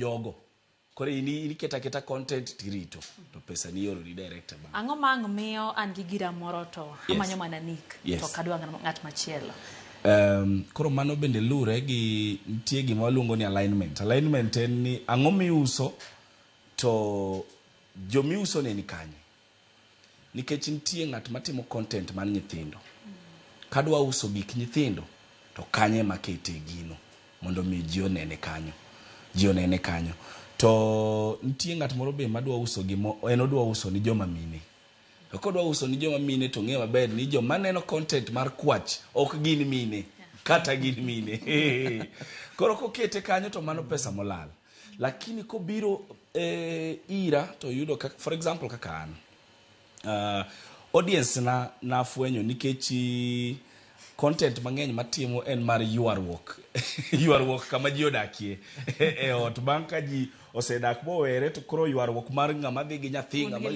jogo. Kore ini keta content tirito to pesa ni yoro ni director ba. Ang'o mang miyo an gi gira moro to amanyo mana nick to kadwa ng'at machielo. Koro mano bende lure gi nitie gima waluongo ni alignment. Alignment en ni ang'o miuso to jomiuso ne ni kanye. Nikech nitie ng'at matimo content man nyithindo. Kadwa uso gik nyithindo to kanye makete gino mondo mi ji onene kanyo. Ji onene kanyo. To nitie ng'at moro be madwa uso gimo en odwa uso ni joma mine. To kodwa uso ni joma mine to ng'e maber ni joma neno content mar Kwach ok gin mine kata gin mine. Koro kokete kanyo to mano pesa molal. Lakini kobiro ira to yudo for example kaka an audience na fwenyo nikech content mang'eny matimo en mar yuarruok kama ji odakie e ot bang' ka ji osedak mowere to koro yuarruok mar ng'ama dhi gi nyathi ng'ama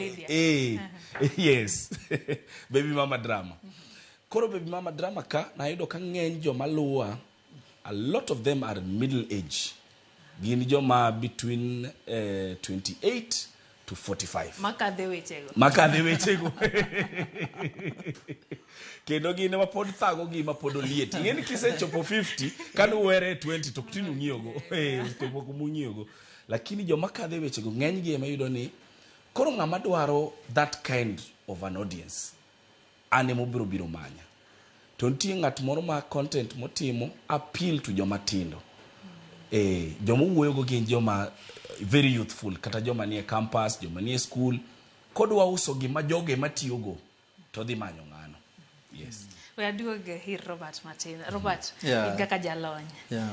yes baby mama drama. Koro baby mama drama ka nayudo ka ng'eny joma luwa, a lot of them are middle age. Gin joma between 28 to 45. Makadhe wechego. Kendo gine ma pod thago gi ma pod olieti. Ngeni kisechopo 50 kanu were 20 to kutinu ng'iyogo. To moko mung'iyogo. Lakini joma kadhe wechego ng'eny gi ema yudo ni koro ng'ama dwaro that kind of an audience. Ane mobiro biro manya. To nitie ng'at moro ma content motimo appeal to joma tindo. Joma wuoyogo gin joma very youthful kata joma nie campus, joma nie school. Kodwa uso gima joge matiyogo to dhi manyo ng'ano. Yes. We aduoge hir Robert Martin. Robert, kaka jalony. Yeah.